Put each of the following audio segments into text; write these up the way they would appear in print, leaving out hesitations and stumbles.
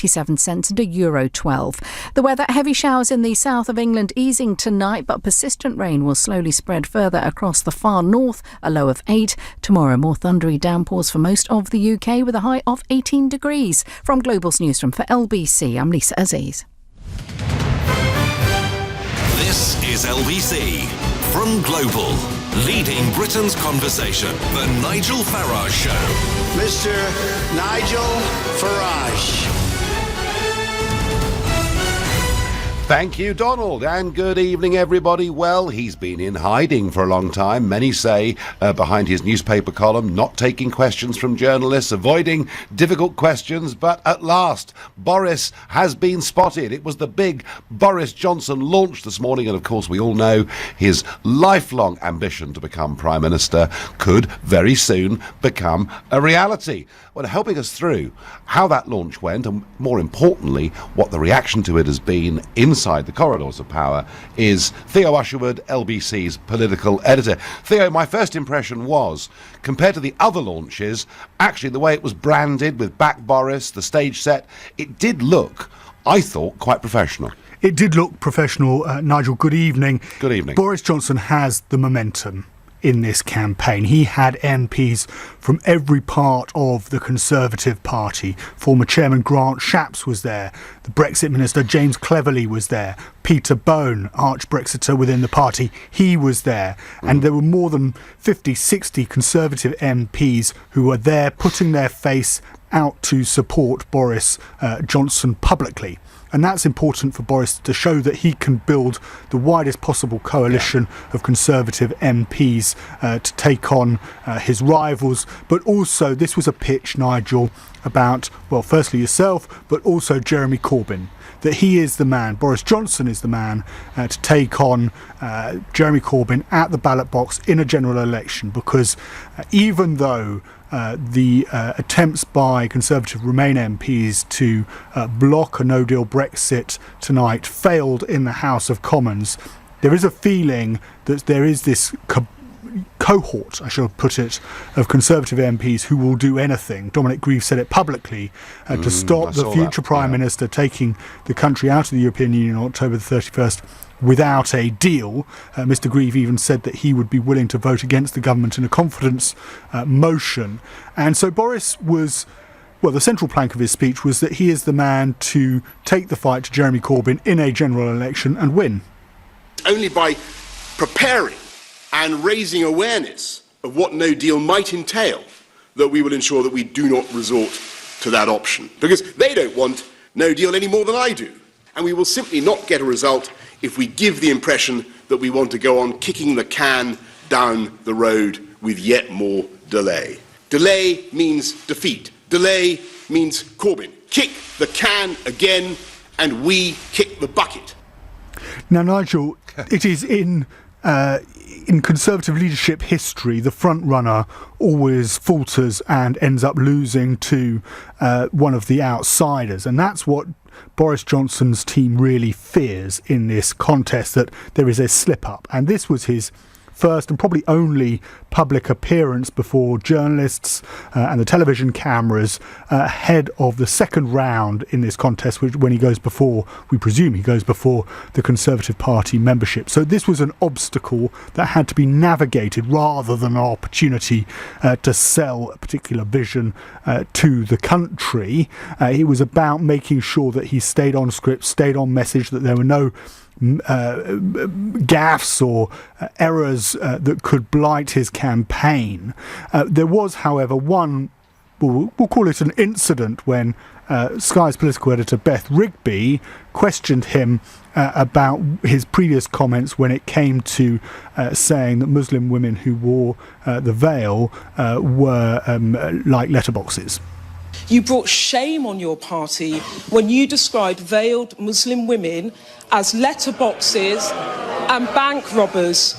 97 cents and €1.12. The weather, heavy showers in the south of England easing tonight, but persistent rain will slowly spread further across the far north, a low of 8. Tomorrow, more thundery downpours for most of the UK with a high of 18 degrees. From Global's newsroom for LBC, I'm Lisa Aziz. This is LBC from Global, leading Britain's conversation. The Nigel Farage Show. Mr. Nigel Farage. Thank you, Donald, and good evening, everybody. Well, he's been in hiding for a long time. Many say behind his newspaper column, not taking questions from journalists, avoiding difficult questions. But at last, Boris has been spotted. It was the big Boris Johnson launch this morning. And of course, we all know his lifelong ambition to become Prime Minister could very soon become a reality. Well, helping us through how that launch went and, more importantly, what the reaction to it has been inside the corridors of power is Theo Usherwood, LBC's political editor. Theo, my first impression was, compared to the other launches, actually the way it was branded with Back Boris, the stage set, it did look, I thought, quite professional. It did look professional. Nigel, good evening. Good evening. Boris Johnson has the momentum in this campaign. He had MPs from every part of the Conservative Party. Former Chairman Grant Shapps was there. The Brexit Minister James Cleverly was there. Peter Bone, arch-Brexiter within the party, he was there. And there were more than 50, 60 Conservative MPs who were there putting their face out to support Boris Johnson publicly. And that's important for Boris to show that he can build the widest possible coalition of Conservative MPs to take on his rivals. But also, this was a pitch, Nigel, about, well, firstly yourself, but also Jeremy Corbyn. That he is the man, Boris Johnson is the man to take on Jeremy Corbyn at the ballot box in a general election. Because even though the attempts by Conservative Remain MPs to block a no-deal Brexit tonight failed in the House of Commons, there is a feeling that there is this cohort, I shall put it, of Conservative MPs who will do anything. Dominic Grieve said it publicly to stop the future Prime Minister taking the country out of the European Union on October the 31st without a deal. Mr. Grieve even said that he would be willing to vote against the government in a confidence motion. And so Boris was, well, the central plank of his speech was that he is the man to take the fight to Jeremy Corbyn in a general election and win. Only by preparing and raising awareness of what no deal might entail that we will ensure that we do not resort to that option. Because they don't want no deal any more than I do. And we will simply not get a result if we give the impression that we want to go on kicking the can down the road with yet more delay. Delay means defeat. Delay means Corbyn. Kick the can again and we kick the bucket. Now, Nigel, it is in Conservative leadership history, the front runner always falters and ends up losing to one of the outsiders. And that's what Boris Johnson's team really fears in this contest, that there is a slip-up. And this was his first and probably only public appearance before journalists and the television cameras ahead of the second round in this contest, which when he goes before, we presume he goes before the Conservative Party membership. So this was an obstacle that had to be navigated rather than an opportunity to sell a particular vision to the country. It was about making sure that he stayed on script, stayed on message, that there were no gaffes or errors that could blight his campaign. There was, however, one, we'll call it an incident, when Sky's political editor Beth Rigby questioned him about his previous comments when it came to saying that Muslim women who wore the veil were like letterboxes. You brought shame on your party when you described veiled Muslim women as letterboxes and bank robbers.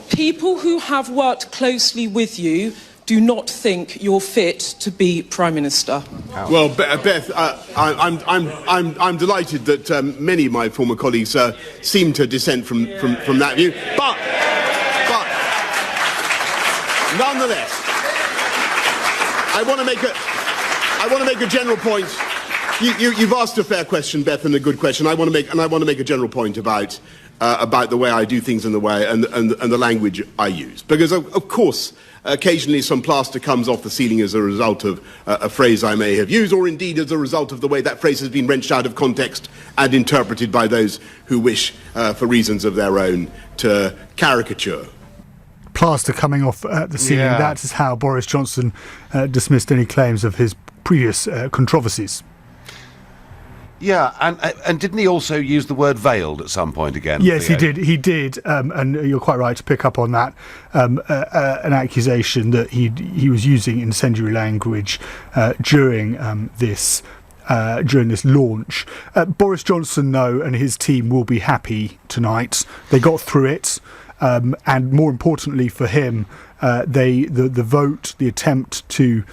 People who have worked closely with you do not think you're fit to be Prime Minister. Well, Beth, I'm delighted that many of my former colleagues seem to dissent from that view. But nonetheless, I want to make a general point You've asked a fair question, Beth, and a good question. I want to make a general point about the way I do things and the way and the language I use, because of course occasionally some plaster comes off the ceiling as a result of a phrase I may have used, or indeed as a result of the way that phrase has been wrenched out of context and interpreted by those who wish, for reasons of their own, to caricature. Plaster coming off the ceiling. Yeah. That is how Boris Johnson dismissed any claims of his previous controversies. Yeah, and didn't he also use the word veiled at some point again? Yes, Theo? he did, and you're quite right to pick up on that. An accusation that he was using incendiary language during this launch. Boris Johnson, though, and his team will be happy tonight. They got through it, and more importantly for him, the vote, the attempt to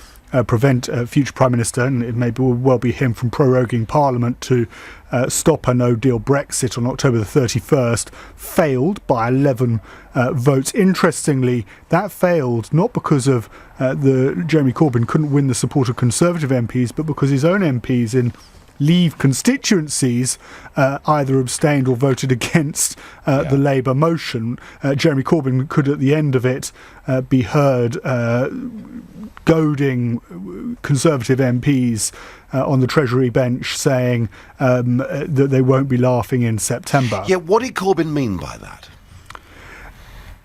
prevent a future Prime Minister, and it may well be him, from proroguing Parliament to stop a no-deal Brexit on October the 31st, failed by 11 votes. Interestingly, that failed not because of Jeremy Corbyn couldn't win the support of Conservative MPs, but because his own MPs in Leave constituencies either abstained or voted against the Labour motion. Jeremy Corbyn could, at the end of it, be heard goading Conservative MPs on the Treasury bench, saying that they won't be laughing in September. Yeah, what did Corbyn mean by that?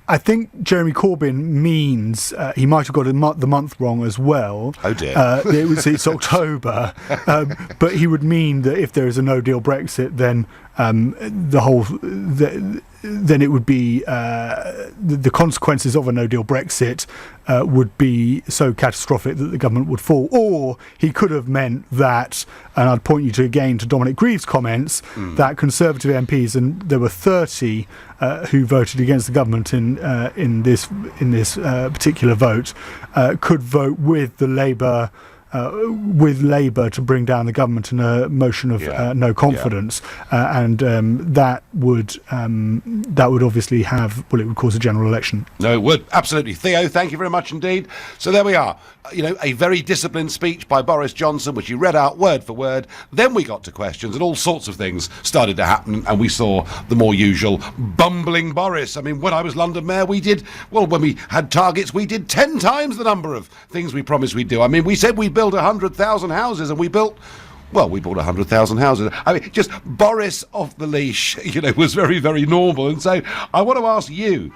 I think Jeremy Corbyn means he might have got the month wrong as well. Oh dear! It's October, but he would mean that if there is a no-deal Brexit, then then it would be the consequences of a no-deal Brexit would be so catastrophic that the government would fall. Or he could have meant that, and I'd point you to Dominic Grieve's comments, that Conservative MPs, and there were 30 who voted against the government in this particular vote, could vote with the Labour. With Labour to bring down the government in a motion of no confidence, and that would obviously it would cause a general election. No, it would, absolutely. Theo, thank you very much indeed. So there we are. A very disciplined speech by Boris Johnson, which he read out word for word. Then we got to questions, and all sorts of things started to happen, and we saw the more usual bumbling Boris. I mean, when I was London Mayor, when we had targets, we did 10 times the number of things we promised we'd do. I mean, we said we'd build 100,000 houses, and we built 100,000 houses. I mean, just Boris off the leash, was very, very normal. And so I want to ask you,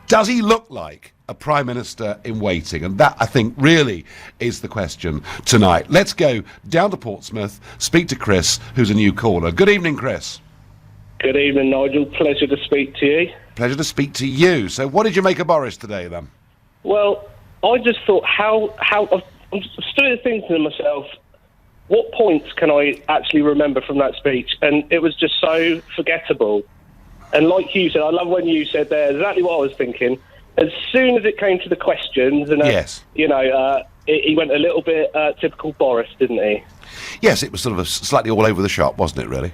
does he look like a Prime Minister in waiting? And that, I think, really is the question tonight. Let's go down to Portsmouth, speak to Chris, who's a new caller. Good evening, Chris. Good evening, Nigel. Pleasure to speak to you. Pleasure to speak to you. So what did you make of Boris today, then? Well, I just thought I'm still thinking to myself, what points can I actually remember from that speech? And it was just so forgettable. And like you said, I love when you said there exactly what I was thinking. As soon as it came to the questions, and yes, he went a little bit typical Boris, didn't he? Yes, it was sort of slightly all over the shop, wasn't it, really?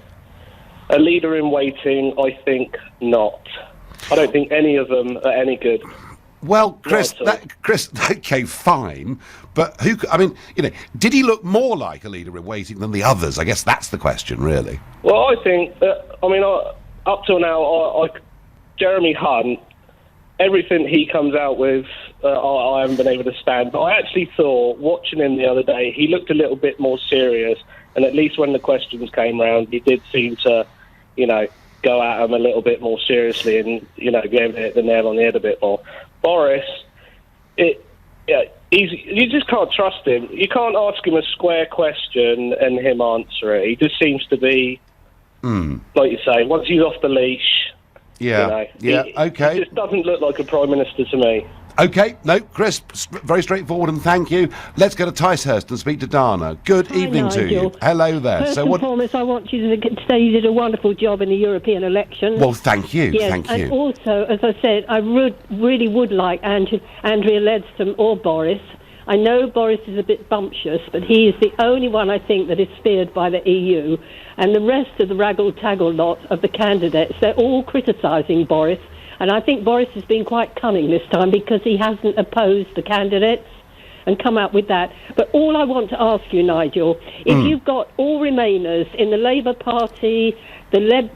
A leader in waiting, I think not. I don't think any of them are any good. Well, Chris, okay, fine, but did he look more like a leader in waiting than the others? I guess that's the question, really. Well, I think that, up till now, Jeremy Hunt, everything he comes out with, I haven't been able to stand. But I actually thought, watching him the other day, he looked a little bit more serious, and at least when the questions came round, he did seem to, go at him a little bit more seriously and, be able to hit the nail on the head a bit more. Boris, you just can't trust him. You can't ask him a square question and him answer it. He just seems to be, like you say, once he's off the leash. Okay. He just doesn't look like a Prime Minister to me. Okay, no, Chris, very straightforward, and thank you. Let's go to Ticehurst and speak to Dana. Good evening to you. Hello there. First and foremost, I want you to say you did a wonderful job in the European election. Well, thank you. Yes, thank you. And also, as I said, I really would like Andrea Leadsom or Boris. I know Boris is a bit bumptious, but he is the only one, I think, that is feared by the EU. And the rest of the raggle-taggle lot of the candidates, they're all criticising Boris. And I think Boris has been quite cunning this time because he hasn't opposed the candidates. and come up with that. But all I want to ask you, Nigel, if you've got all Remainers in the Labour Party, the Lib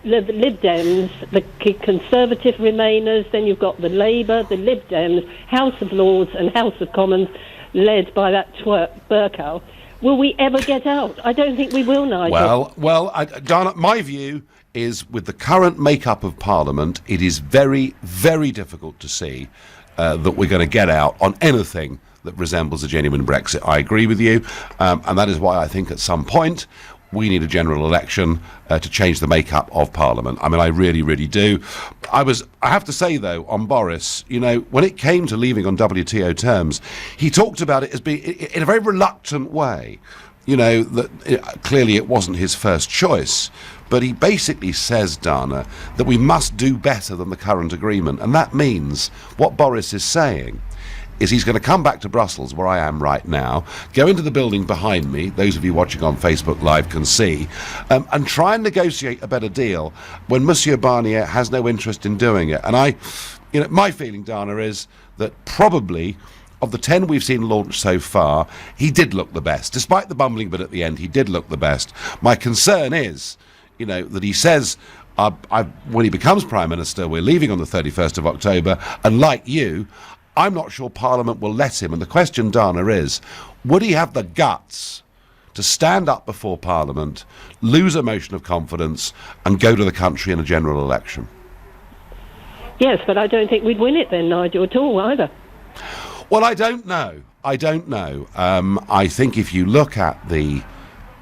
Dems, the Conservative Remainers, then you've got the Labour, the Lib Dems, House of Lords and House of Commons, led by that twerp Burkow, will we ever get out? I don't think we will, Nigel. Dana, my view is with the current makeup of Parliament, it is very, very difficult to see that we're going to get out on anything that resembles a genuine Brexit. I agree with you, and that is why I think at some point we need a general election to change the makeup of Parliament. I mean, I really, really do. I have to say, though, on Boris, you know, when it came to leaving on WTO terms, he talked about it as being, in a very reluctant way, you know, that clearly it wasn't his first choice. But he basically says, Dana, that we must do better than the current agreement. And that means what Boris is saying is he's going to come back to Brussels, where I am right now, go into the building behind me, those of you watching on Facebook Live can see, and try and negotiate a better deal when Monsieur Barnier has no interest in doing it. And my feeling, Dana, is that probably of the 10 we've seen launched so far, he did look the best. Despite the bumbling bit at the end, he did look the best. My concern is, you know, that he says, when he becomes Prime Minister, we're leaving on the 31st of October, and like you, I'm not sure Parliament will let him. And the question, Dana, is, would he have the guts to stand up before Parliament, lose a motion of confidence, and go to the country in a general election? Yes, but I don't think we'd win it then, Nigel, at all, either. Well, I don't know. I think if you look at the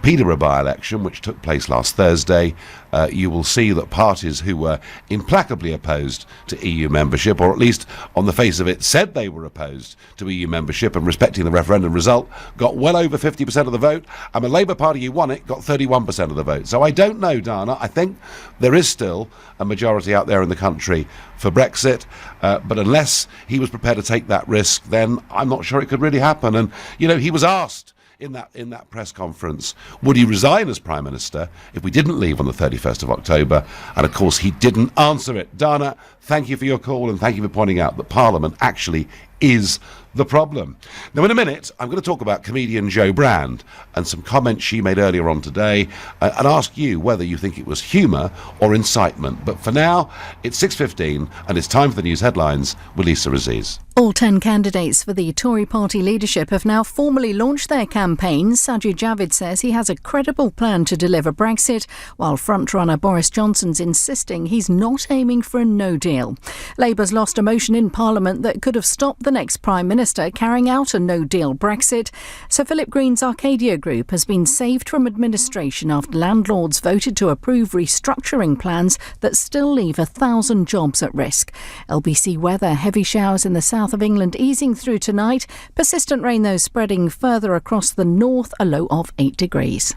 Peterborough by-election, which took place last Thursday, you will see that parties who were implacably opposed to EU membership, or at least on the face of it said they were opposed to EU membership and respecting the referendum result, got well over 50% of the vote, and the Labour Party who won it got 31% of the vote. So I don't know, Dana. I think there is still a majority out there in the country for Brexit, but unless he was prepared to take that risk, then I'm not sure it could really happen. And, you know, he was asked in that press conference, would he resign as Prime Minister if we didn't leave on the 31st of October? And of course he didn't answer it. Dana, thank you for your call, and thank you for pointing out that Parliament actually is the problem. Now, in a minute, I'm going to talk about comedian Jo Brand and some comments she made earlier on today, and ask you whether you think it was humour or incitement. But for now, it's 6:15, and it's time for the news headlines with Lisa Aziz. All 10 candidates for the Tory party leadership have now formally launched their campaigns. Sajid Javid says he has a credible plan to deliver Brexit, while frontrunner Boris Johnson's insisting he's not aiming for a no deal. Labour's lost a motion in Parliament that could have stopped the next Prime Minister carrying out a no-deal Brexit. Sir Philip Green's Arcadia Group has been saved from administration after landlords voted to approve restructuring plans that still leave 1,000 jobs at risk. LBC Weather, heavy showers in the south of England easing through tonight. Persistent rain, though, spreading further across the north, a low of 8 degrees.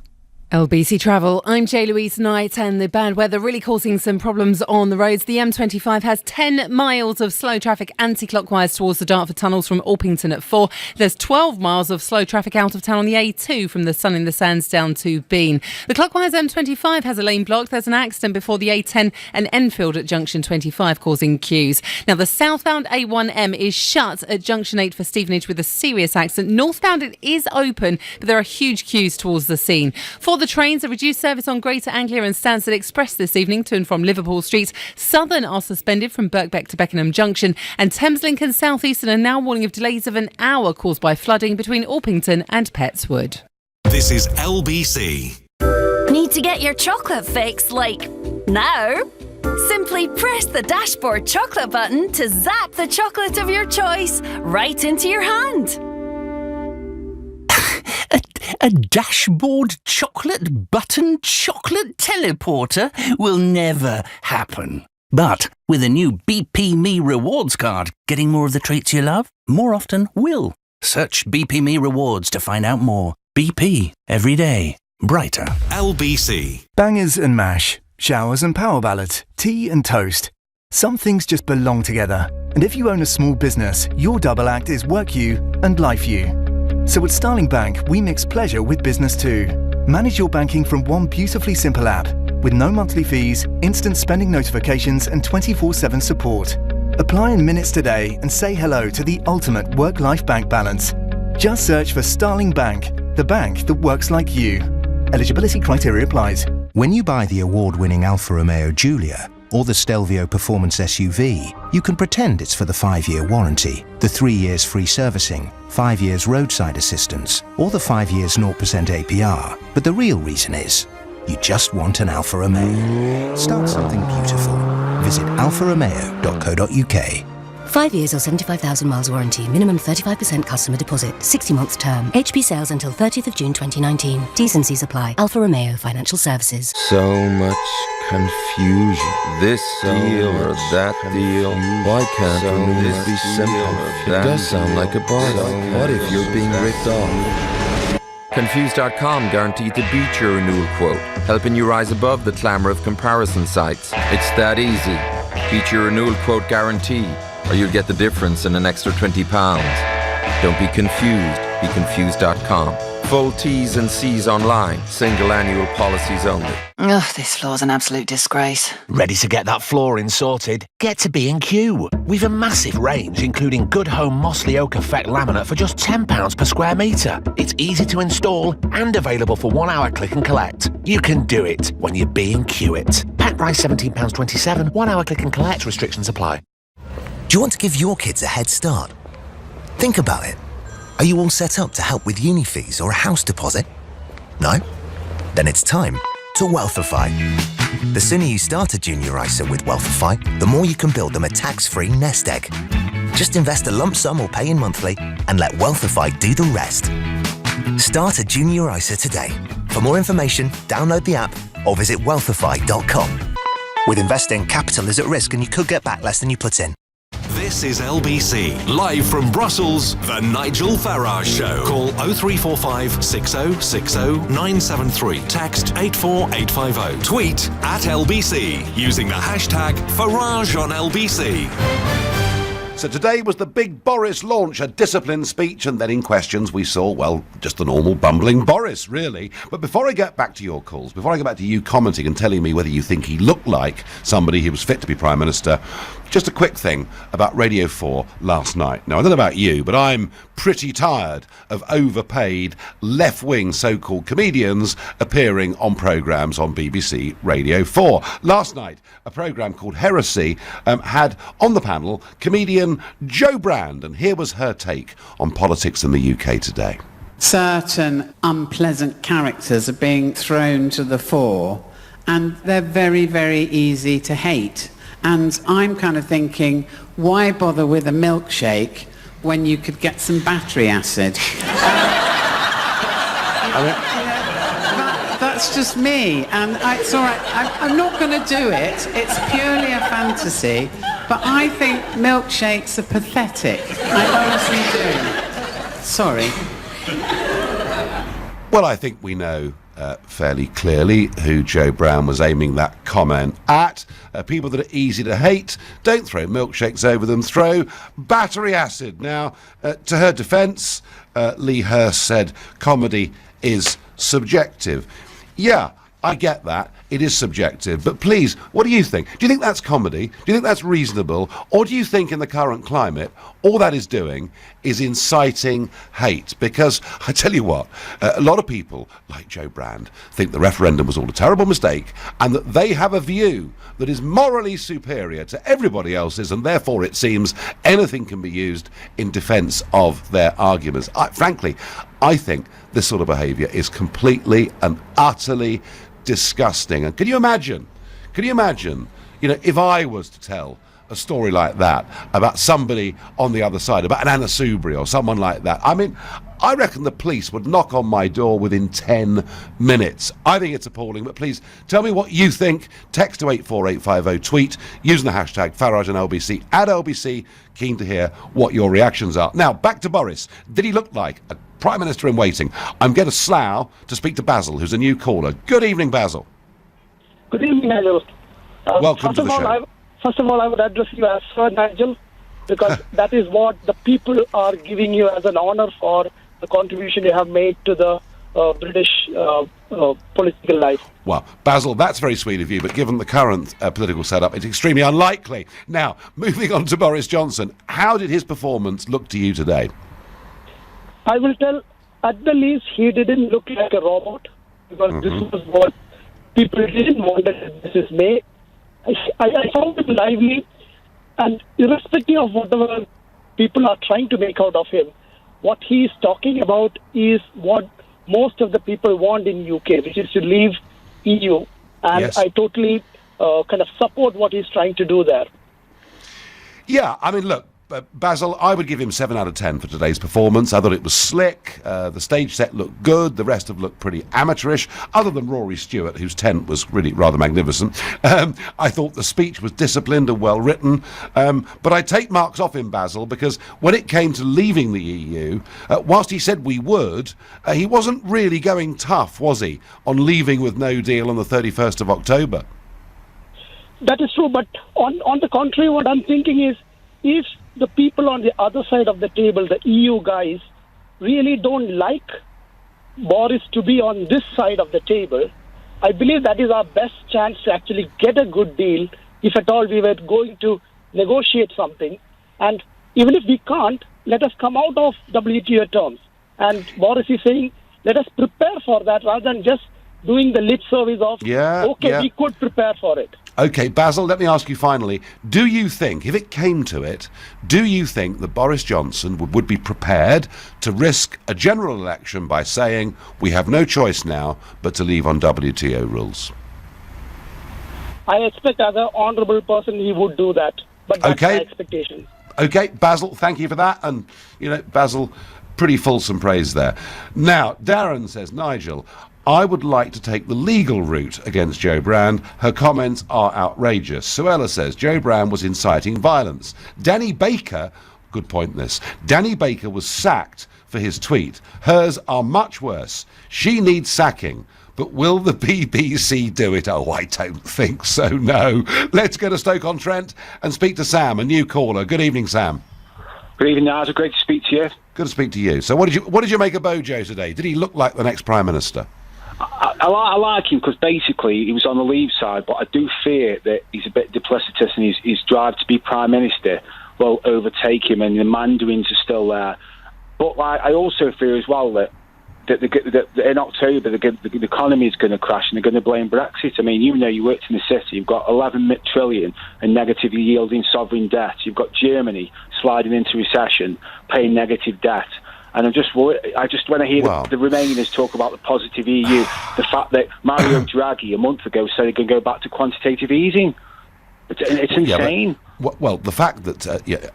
LBC Travel, I'm Louise Knight, and the bad weather really causing some problems on the roads. The M25 has 10 miles of slow traffic anti-clockwise towards the Dartford tunnels from Orpington at 4. There's 12 miles of slow traffic out of town on the A2 from the Sun in the Sands down to Bean. The clockwise M25 has a lane blocked. There's an accident before the A10 and Enfield at junction 25 causing queues. Now, the southbound A1M is shut at junction 8 for Stevenage with a serious accident. Northbound it is open, but there are huge queues towards the scene. For the trains, a reduced service on Greater Anglia and Stansted Express this evening to and from Liverpool Street. Southern are suspended from Birkbeck to Beckenham Junction, and Thameslink and South Eastern are now warning of delays of an hour caused by flooding between Orpington and Pettswood. This is LBC. Need to get your chocolate fix like now? Simply press the dashboard chocolate button to zap the chocolate of your choice right into your hand. A dashboard chocolate button chocolate teleporter will never happen. But with a new BP Me Rewards card, getting more of the treats you love more often will. Search BP Me Rewards to find out more. BP, every day, brighter. LBC. Bangers and mash, showers and power ballads, tea and toast. Some things just belong together. And if you own a small business, your double act is work you and life you. So at Starling Bank, we mix pleasure with business too. Manage your banking from one beautifully simple app with no monthly fees, instant spending notifications and 24/7 support. Apply in minutes today and say hello to the ultimate work-life bank balance. Just search for Starling Bank, the bank that works like you. Eligibility criteria applies. When you buy the award-winning Alfa Romeo Giulia or the Stelvio Performance SUV, you can pretend it's for the 5-year warranty, the 3 years free servicing, 5 years roadside assistance, or the 5 years 0% APR. But the real reason is, you just want an Alfa Romeo. Start something beautiful. Visit alfaromeo.co.uk. 5 years or 75,000 miles warranty. Minimum 35% customer deposit. 60 months term. HP sales until 30th of June 2019. T's and C's apply. Alfa Romeo Financial Services. So much confusion. This deal or that deal. Why can't renewals be simple? It does sound like a bargain. What if you're being ripped off? Confused.com guaranteed to beat your renewal quote, helping you rise above the clamour of comparison sites. It's that easy. Beat your renewal quote guarantee, or you'll get the difference in an extra £20. Don't be confused. Be confused.com. Full T's and C's online. Single annual policies only. Ugh, this floor's an absolute disgrace. Ready to get that flooring sorted? Get to B&Q. We've a massive range, including Good Home Mosley Oak Effect laminate for just £10 per square metre. It's easy to install and available for 1 hour click and collect. You can do it when you B&Q it. Pack price £17.27, 1 hour click and collect. Restrictions apply. Do you want to give your kids a head start? Think about it. Are you all set up to help with uni fees or a house deposit? No? Then it's time to Wealthify. The sooner you start a junior ISA with Wealthify, the more you can build them a tax-free nest egg. Just invest a lump sum or pay in monthly and let Wealthify do the rest. Start a junior ISA today. For more information, download the app or visit wealthify.com. With investing, capital is at risk and you could get back less than you put in. This is LBC, live from Brussels, the Nigel Farage Show. Call 0345 6060 973. Text 84850. Tweet at LBC using the hashtag Farage on LBC. So today was the big Boris launch, a disciplined speech, and then in questions we saw, well, just the normal bumbling Boris, really. But before I get back to your calls, before I get back to you commenting and telling me whether you think he looked like somebody who was fit to be Prime Minister, just a quick thing about Radio 4 last night. Now, I don't know about you, but I'm pretty tired of overpaid left-wing so-called comedians appearing on programmes on BBC Radio 4. Last night, a programme called Heresy had on the panel comedian Jo Brand, and here was her take on politics in the UK today. Certain unpleasant characters are being thrown to the fore, and they're very, very easy to hate. And I'm kind of thinking, why bother with a milkshake when you could get some battery acid? That's just me, and it's all right. I'm not going to do it. It's purely a fantasy, but I think milkshakes are pathetic. I honestly do. Sorry. Well, I think we know fairly clearly who Jo Brand was aiming that comment at. People that are easy to hate, don't throw milkshakes over them, throw battery acid. Now, to her defence, Lee Hurst said comedy is subjective. Yeah, I get that. It is subjective. But please, what do you think? Do you think that's comedy? Do you think that's reasonable? Or do you think in the current climate, all that is doing is inciting hate? Because I tell you what, a lot of people, like Jo Brand, think the referendum was all a terrible mistake and that they have a view that is morally superior to everybody else's, and therefore it seems anything can be used in defence of their arguments. Frankly, I think this sort of behaviour is completely and utterly disgusting. And can you imagine, if I was to tell a story like that about somebody on the other side, about an Anna Soubry or someone like that? I mean, I reckon the police would knock on my door within 10 minutes. I think it's appalling, but please tell me what you think. Text to 84850, tweet using the hashtag Farage and LBC, at LBC. Keen to hear what your reactions are. Now, back to Boris. Did he look like a Prime Minister in waiting? I'm going to slough to speak to Basil, who's a new caller. Good evening, Basil. Good evening, Nigel. Welcome to the show. First of all, I would address you as Sir Nigel, because that is what the people are giving you as an honour for the contribution you have made to the British political life. Well, Basil, that's very sweet of you, but given the current political setup, it's extremely unlikely. Now, moving on to Boris Johnson, how did his performance look to you today? I will tell, at the least, he didn't look like a robot, because this was what people didn't want that this is May. I found him lively, and irrespective of whatever people are trying to make out of him, what he is talking about is what most of the people want in UK, which is to leave EU. And Yes. I totally kind of support what he's trying to do there. Yeah, I mean, look, Basil, I would give him 7 out of 10 for today's performance. I thought it was slick. The stage set looked good. The rest have looked pretty amateurish, other than Rory Stewart, whose tent was really rather magnificent. I thought the speech was disciplined and well written. But I take marks off him, Basil, because when it came to leaving the EU, whilst he said we would, he wasn't really going tough, was he, on leaving with no deal on the 31st of October? That is true, but on the contrary, what I'm thinking is, if the people on the other side of the table, the EU guys, really don't like Boris to be on this side of the table, I believe that is our best chance to actually get a good deal, if at all we were going to negotiate something. And even if we can't, let us come out of WTO terms. And Boris is saying, let us prepare for that, rather than just doing the lip service of, we could prepare for it. OK, Basil, let me ask you finally, do you think, if it came to it, do you think that Boris Johnson would be prepared to risk a general election by saying, we have no choice now but to leave on WTO rules? I expect as an honourable person he would do that, but that's my expectation. OK, Basil, thank you for that. And, Basil, pretty fulsome praise there. Now, Darren says, Nigel, I would like to take the legal route against Jo Brand. Her comments are outrageous. Suella says Jo Brand was inciting violence. Danny Baker, good point this, Danny Baker was sacked for his tweet. Hers are much worse. She needs sacking. But will the BBC do it? Oh, I don't think so, no. Let's go to Stoke-on-Trent and speak to Sam, a new caller. Good evening, Sam. Good evening, Nigel. Great to speak to you. Good to speak to you. So what did you make of Bojo today? Did he look like the next Prime Minister? I like him because basically he was on the Leave side, but I do fear that he's a bit duplicitous and his drive to be Prime Minister will overtake him, and the Mandarins are still there. But I also fear as well that in October the economy is going to crash and they're going to blame Brexit. I mean, you worked in the city, you've got 11 trillion in negatively yielding sovereign debt. You've got Germany sliding into recession, paying negative debt. And I'm just worried. When I hear the Remainers talk about the positive EU, the fact that Mario Draghi a month ago said he can go back to quantitative easing, it's insane. Well, the fact that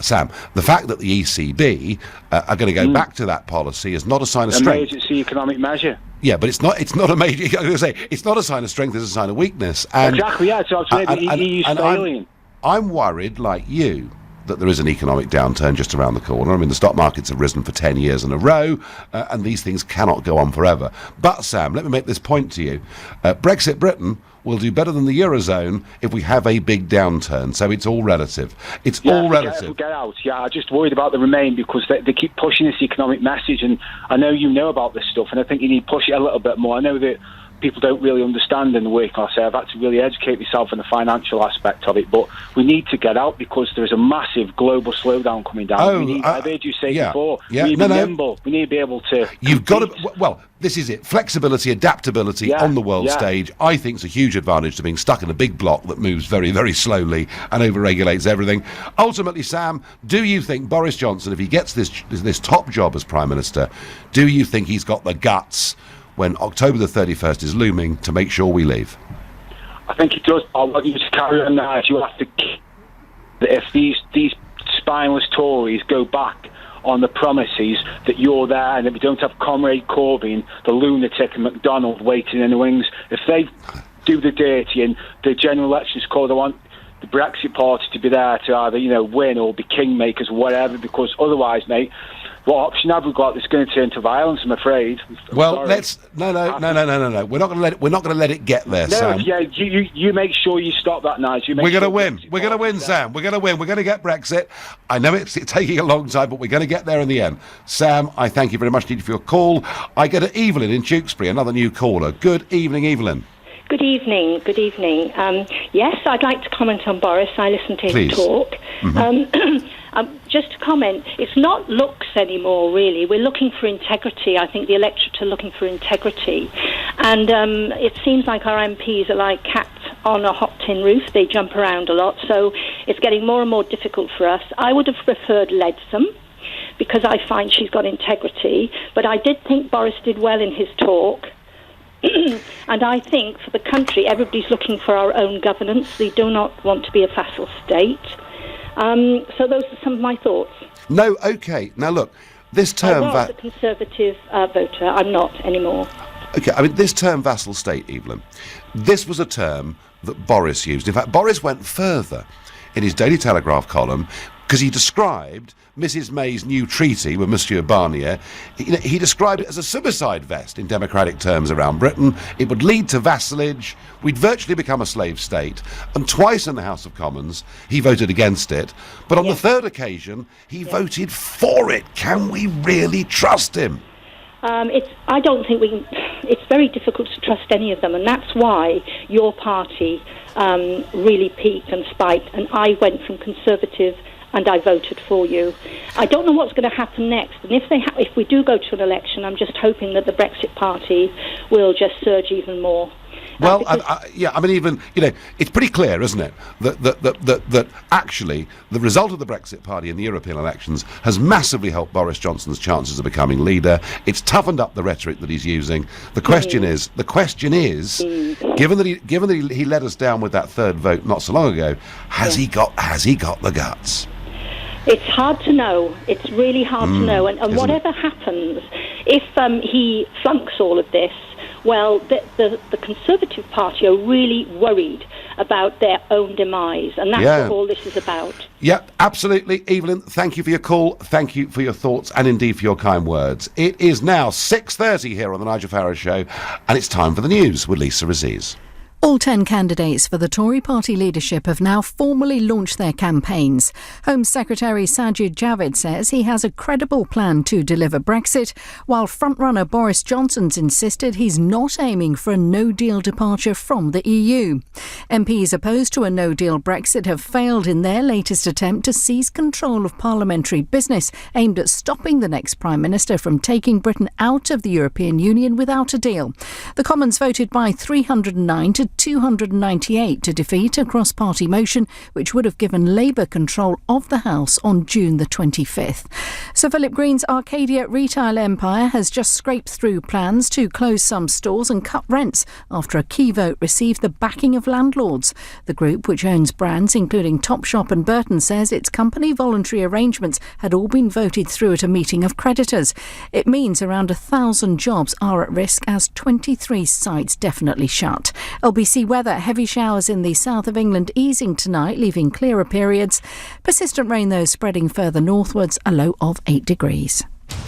Sam, the fact that the ECB are going to go back to that policy is not a sign of strength. Emergency economic measure. Yeah, but it's not a major. I was going to say it's not a sign of strength; it's a sign of weakness. And, exactly. Yeah. So the EU's failing. I'm worried, like you, that there is an economic downturn just around the corner. I mean, the stock markets have risen for 10 years in a row, and these things cannot go on forever. But, Sam, let me make this point to you. Brexit Britain will do better than the Eurozone if we have a big downturn, so it's all relative. It's all relative. Get out. Yeah, I'm just worried about the Remain because they keep pushing this economic message, and I know you know about this stuff, and I think you need to push it a little bit more. I know that people don't really understand in the working class. I've had to really educate myself on the financial aspect of it, but we need to get out because there is a massive global slowdown coming down. I've heard you say before, we need to be nimble. We need to be able to... You've got to... Well, this is it. Flexibility, adaptability on the world stage, I think, is a huge advantage to being stuck in a big block that moves very, very slowly and overregulates everything. Ultimately, Sam, do you think Boris Johnson, if he gets this top job as Prime Minister, do you think he's got the guts when October the 31st is looming to make sure we leave? I think it does. I want you to carry on that. You have to... If these spineless Tories go back on the promises that you're there and that we don't have Comrade Corbyn, the lunatic, and McDonald waiting in the wings, if they do the dirty and the general election's called, I want the Brexit party to be there to either, win or be kingmakers, whatever, because otherwise, mate, what option have we got that's going to turn to violence? I'm afraid. No. We're not going to let it get there, Sam. Yeah, you make sure you stop that, Nigel. We're going to win. We're going to win, Sam. We're going to win. We're going to get Brexit. I know it's taking a long time, but we're going to get there in the end. Sam, I thank you very much indeed for your call. I go to Evelyn in Tewkesbury, another new caller. Good evening, Evelyn. Good evening. Yes, I'd like to comment on Boris. I listened to him talk. Mm-hmm. Just to comment, it's not looks anymore, really. We're looking for integrity. I think the electorate are looking for integrity. And it seems like our MPs are like cats on a hot tin roof. They jump around a lot, so it's getting more and more difficult for us. I would have preferred Leadsom, because I find she's got integrity, but I did think Boris did well in his talk. And I think for the country, everybody's looking for our own governance. They do not want to be a vassal state. So those are some of my thoughts. No, OK. Now, look, this term... I was a Conservative voter. I'm not anymore. OK, I mean, this term vassal state, Evelyn, this was a term that Boris used. In fact, Boris went further in his Daily Telegraph column because he described Mrs May's new treaty with Monsieur Barnier. He described it as a suicide vest in democratic terms around Britain. It would lead to vassalage. We'd virtually become a slave state. And twice in the House of Commons, he voted against it. But on the third occasion, he voted for it. Can we really trust him? I don't think we can. It's very difficult to trust any of them, and that's why your party really peaked and spiked, and I went from Conservative and I voted for you. I don't know what's going to happen next, and if we do go to an election, I'm just hoping that the Brexit Party will just surge even more. Well, I mean, even, it's pretty clear, isn't it, that actually the result of the Brexit Party in the European elections has massively helped Boris Johnson's chances of becoming leader. It's toughened up the rhetoric that he's using. The question is, given that he let us down with that third vote not so long ago, has he got the guts? It's hard to know. It's really hard to know. And whatever happens, if he flunks all of this, well, the Conservative Party are really worried about their own demise, and that's what all this is about. Yep, absolutely. Evelyn, thank you for your call, thank you for your thoughts, and indeed for your kind words. It is now 6:30 here on the Nigel Farage Show, and it's time for the news with Lisa Aziz. All 10 candidates for the Tory party leadership have now formally launched their campaigns. Home Secretary Sajid Javid says he has a credible plan to deliver Brexit, while frontrunner Boris Johnson's insisted he's not aiming for a no-deal departure from the EU. MPs opposed to a no-deal Brexit have failed in their latest attempt to seize control of parliamentary business aimed at stopping the next Prime Minister from taking Britain out of the European Union without a deal. The Commons voted by 309 to 298 to defeat a cross-party motion which would have given Labour control of the House on June the 25th. Sir Philip Green's Arcadia retail empire has just scraped through plans to close some stores and cut rents after a key vote received the backing of landlords. The group, which owns brands including Topshop and Burton, says its company voluntary arrangements had all been voted through at a meeting of creditors. It means around 1,000 jobs are at risk as 23 sites definitely shut. Lbc Weather, heavy showers in the south of England easing tonight, leaving clearer periods. Persistent rain, though, spreading further northwards, a low of 8 degrees.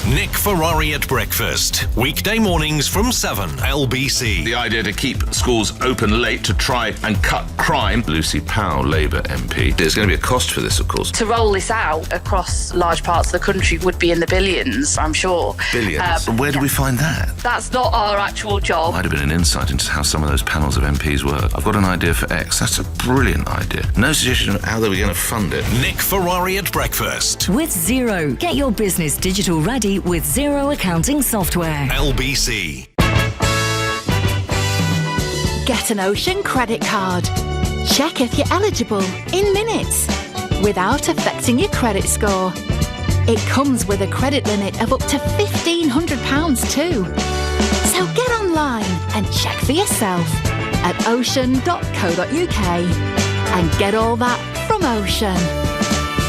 Nick Ferrari at breakfast. Weekday mornings from 7. LBC. The idea to keep schools open late to try and cut crime. Lucy Powell, Labour MP. There's going to be a cost for this, of course. To roll this out across large parts of the country would be in the billions, I'm sure. Billions? And where do we find that? That's not our actual job. Might have been an insight into how some of those panels of MPs work. I've got an idea for X. That's a brilliant idea. No suggestion of how they were going to fund it. Nick Ferrari at breakfast. With Xero. Get your business digital ready with Xero accounting software. LBC. Get an Ocean credit card. Check if you're eligible in minutes without affecting your credit score. It comes with a credit limit of up to £1,500 too. So get online and check for yourself at ocean.co.uk and get all that from Ocean.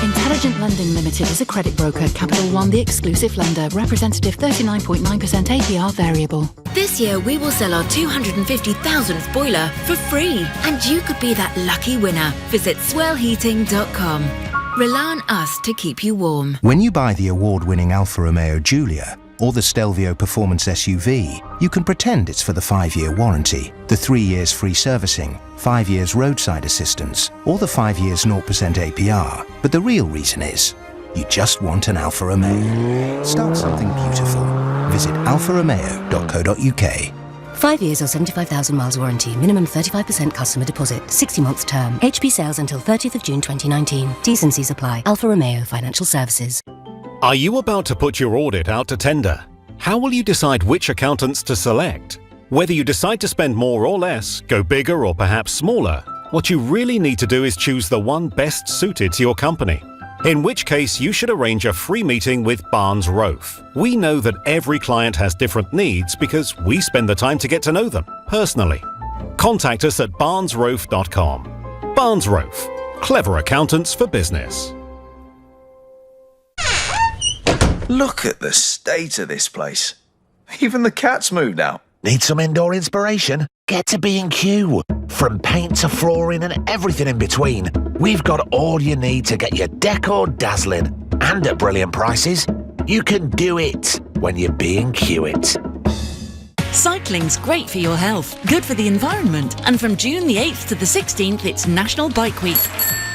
Intelligent Lending Limited is a credit broker. Capital One, the exclusive lender. Representative 39.9% APR variable. This year we will sell our 250,000th boiler for free, and you could be that lucky winner. Visit swellheating.com. Rely on us to keep you warm. When you buy the award-winning Alfa Romeo Giulia or the Stelvio Performance SUV, you can pretend it's for the 5-year warranty, the 3 years free servicing, 5 years roadside assistance, or the 5 years 0% APR. But the real reason is, you just want an Alfa Romeo. Start something beautiful. Visit alfaromeo.co.uk. 5 years or 75,000 miles warranty. Minimum 35% customer deposit. 60 months term. HP sales until 30th of June 2019. T's and C's apply. Alfa Romeo Financial Services. Are you about to put your audit out to tender? How will you decide which accountants to select? Whether you decide to spend more or less, go bigger or perhaps smaller, what you really need to do is choose the one best suited to your company. In which case, you should arrange a free meeting with Barnes Rofe. We know that every client has different needs because we spend the time to get to know them personally. Contact us at barnesrofe.com. Barnes Rofe, clever accountants for business. Look at the state of this place. Even the cat's moved out. Need some indoor inspiration? Get to B&Q. From paint to flooring and everything in between, we've got all you need to get your decor dazzling. And at brilliant prices. You can do it when you B&Q it. Cycling's great for your health, good for the environment, and from June the 8th to the 16th, it's National Bike Week.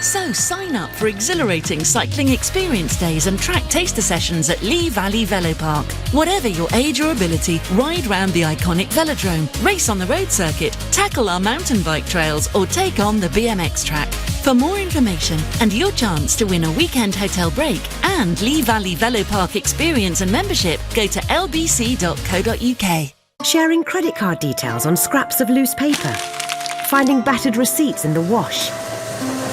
So sign up for exhilarating cycling experience days and track taster sessions at Lee Valley Velo Park. Whatever your age or ability, ride round the iconic velodrome, race on the road circuit, tackle our mountain bike trails, or take on the BMX track. For more information and your chance to win a weekend hotel break and Lee Valley Velo Park experience and membership, go to lbc.co.uk. Sharing credit card details on scraps of loose paper. Finding battered receipts in the wash.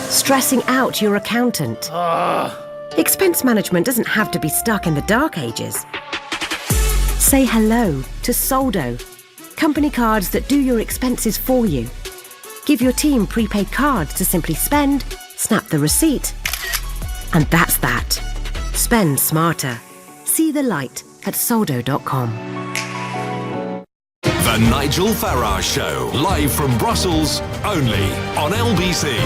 Stressing out your accountant. Expense management doesn't have to be stuck in the dark ages. Say hello to Soldo. Company cards that do your expenses for you. Give your team prepaid cards to simply spend, snap the receipt, and that's that. Spend smarter. See the light at soldo.com. The Nigel Farage Show, live from Brussels, only on LBC.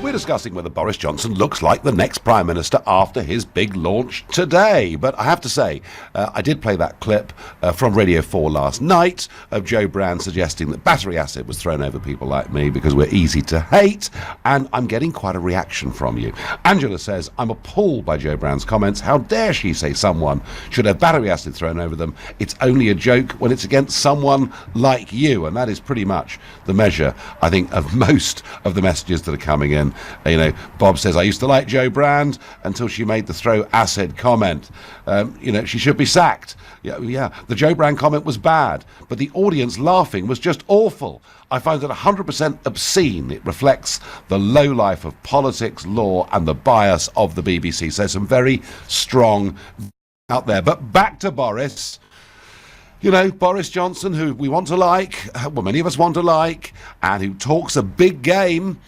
We're discussing whether Boris Johnson looks like the next Prime Minister after his big launch today. But I have to say, I did play that clip from Radio 4 last night of Joe Brand suggesting that battery acid was thrown over people like me because we're easy to hate, and I'm getting quite a reaction from you. Angela says, I'm appalled by Joe Brand's comments. How dare she say someone should have battery acid thrown over them? It's only a joke when it's against someone like you. And that is pretty much the measure, I think, of most of the messages that are coming in. You know, Bob says, I used to like Joe Brand until she made the throw acid comment. You know, she should be sacked. Yeah, the Joe Brand comment was bad, but the audience laughing was just awful. I find it 100% obscene. It reflects the low life of politics, law, and the bias of the BBC. So some very strong out there. But back to Boris. You know, Boris Johnson, who we want to like, well, many of us want to like, and who talks a big game,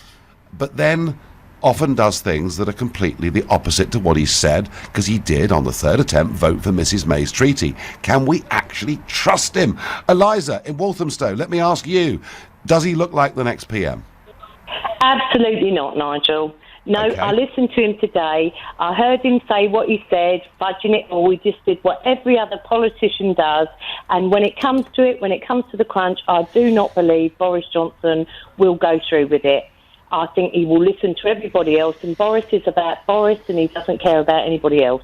but then often does things that are completely the opposite to what he said, because he did, on the third attempt, vote for Mrs May's treaty. Can we actually trust him? Eliza, in Walthamstow, let me ask you, does he look like the next PM? Absolutely not, Nigel. No, okay. I listened to him today. I heard him say what he said, fudging it all. He just did what every other politician does. And when it comes to it, when it comes to the crunch, I do not believe Boris Johnson will go through with it. I think he will listen to everybody else, and Boris is about Boris, and he doesn't care about anybody else.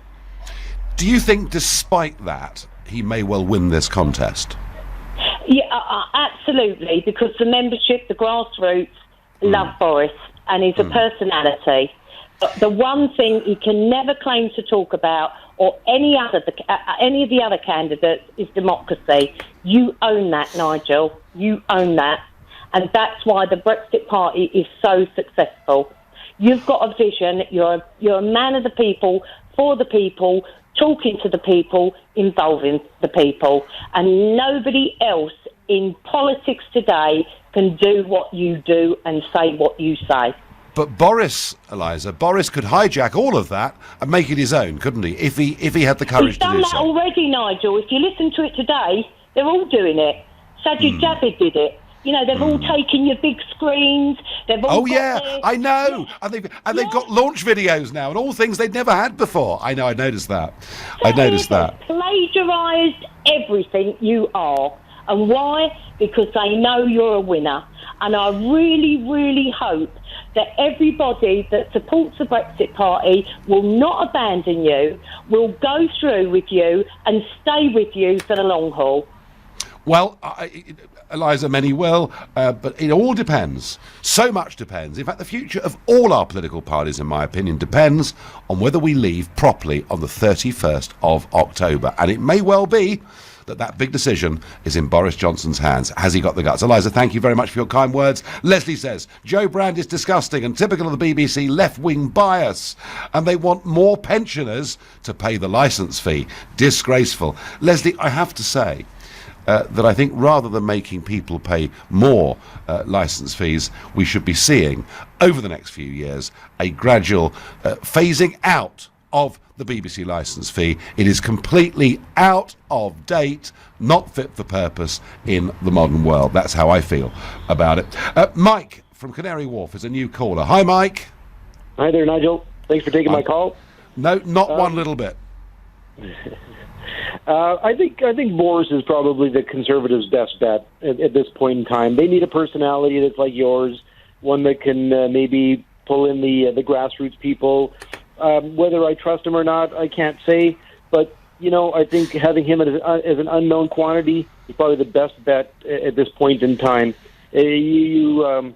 Do you think, despite that, he may well win this contest? Yeah, absolutely, because the membership, the grassroots, love Boris, and he's a personality. But the one thing he can never claim to talk about, or any of the other candidates, is democracy. You own that, Nigel. You own that. And that's why the Brexit Party is so successful. You've got a vision. You're a man of the people, for the people, talking to the people, involving the people. And nobody else in politics today can do what you do and say what you say. But Boris, Eliza, Boris could hijack all of that and make it his own, couldn't he? If he had the courage to do so. He's done that already, Nigel. If you listen to it today, they're all doing it. Sajid Javid did it. You know, they've all taken your big screens. They've all I know. And they've got launch videos now and all things they'd never had before. I know, I noticed that. Plagiarised everything you are. And why? Because they know you're a winner. And I really, really hope that everybody that supports the Brexit Party will not abandon you, will go through with you and stay with you for the long haul. Well, Eliza, many will, but it all depends. So much depends. In fact, the future of all our political parties, in my opinion, depends on whether we leave properly on the 31st of October. And it may well be that big decision is in Boris Johnson's hands. Has he got the guts? Eliza, thank you very much for your kind words. Leslie says, Joe Brand is disgusting and typical of the BBC left-wing bias, and they want more pensioners to pay the licence fee. Disgraceful. Leslie, I have to say that I think rather than making people pay more licence fees, we should be seeing, over the next few years, a gradual phasing out of the BBC licence fee. It is completely out of date, not fit for purpose in the modern world. That's how I feel about it. Mike from Canary Wharf is a new caller. Hi, Mike. Hi there, Nigel. Thanks for taking my call. No, not one little bit. I think Boris is probably the Conservatives' best bet at this point in time. They need a personality that's like yours, one that can maybe pull in the grassroots people. Whether I trust him or not, I can't say. But, I think having him as an unknown quantity is probably the best bet at this point in time. You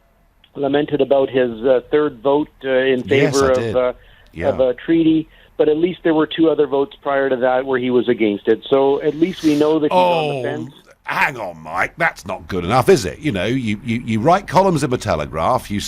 lamented about his third vote in favor of a treaty, but at least there were two other votes prior to that where he was against it. So at least we know that he's on the fence. Hang on, Mike. That's not good enough, is it? You write columns in the Telegraph. You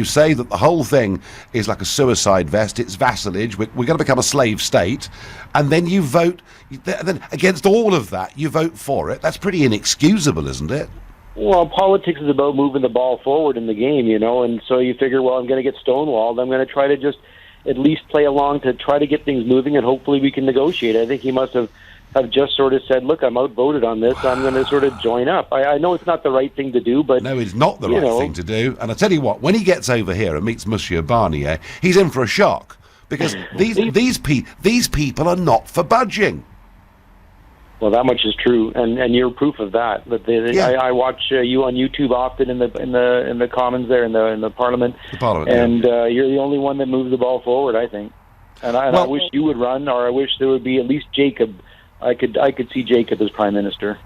say that the whole thing is like a suicide vest. It's vassalage. We're going to become a slave state, and then you vote. Then against all of that, you vote for it. That's pretty inexcusable, isn't it? Well, politics is about moving the ball forward in the game, and so you figure, well, I'm going to get stonewalled. I'm going to try to just at least play along to try to get things moving, and hopefully we can negotiate. I think he must have just sort of said, look, I'm outvoted on this, I'm going to sort of join up. I know it's not the right thing to do, but... No, it's not the right thing to do. And I tell you what, when he gets over here and meets Monsieur Barnier, he's in for a shock. Because these people are not for budging. Well, that much is true, and you're proof of that. But I watch you on YouTube often in the Commons there, in the Parliament. The Parliament, and you're the only one that moves the ball forward, I think. And I wish you would run, or I wish there would be at least Jacob. I could see Jacob as Prime Minister.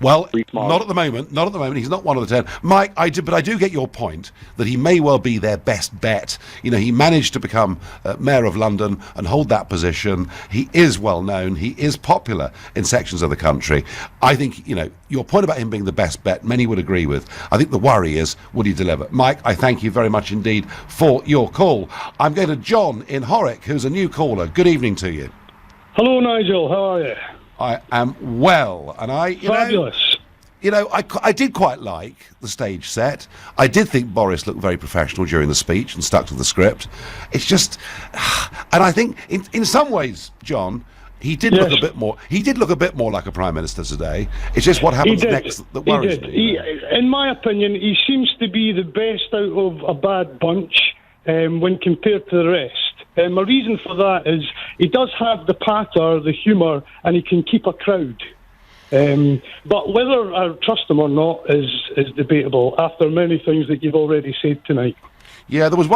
Well, not at the moment. Not at the moment. He's not one of the 10. Mike, I do get your point that he may well be their best bet. He managed to become Mayor of London and hold that position. He is well known. He is popular in sections of the country. I think, your point about him being the best bet, many would agree with. I think the worry is, would he deliver? Mike, I thank you very much indeed for your call. I'm going to John in Horwick, who's a new caller. Good evening to you. Hello, Nigel. How are you? I am well, and Fabulous. I did quite like the stage set. I did think Boris looked very professional during the speech and stuck to the script. It's just, and I think in some ways, John, he did look a bit more. He did look a bit more like a prime minister today. It's just what happens next that worries me. In my opinion, he seems to be the best out of a bad bunch when compared to the rest. My reason for that is he does have the patter, the humour, and he can keep a crowd. But whether I trust him or not is debatable after many things that you've already said tonight. Yeah, there was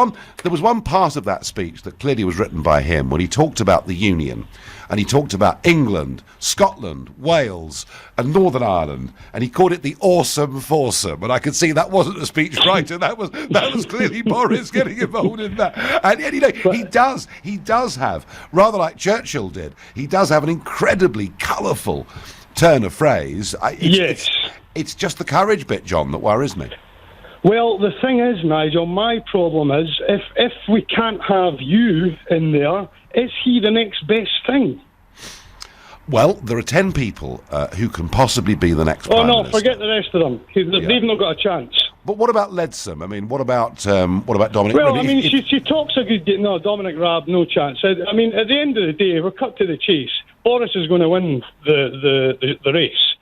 one part of that speech that clearly was written by him when he talked about the Union, and he talked about England, Scotland, Wales, and Northern Ireland, and he called it the awesome foursome. And I could see that wasn't a speechwriter; that was clearly Boris getting involved in that. And he does have, rather like Churchill did, he does have an incredibly colourful turn of phrase. It's just the courage bit, John, that worries me. Well, the thing is, Nigel, my problem is if we can't have you in there, is he the next best thing? Well, there are 10 people who can possibly be the next Prime Minister. Forget the rest of them. They've not got a chance. But what about Leadsom? I mean, what about Dominic? Well, she talks a good deal. No, Dominic Raab, no chance. I mean, at the end of the day, we're cut to the chase. Boris is going to win the race.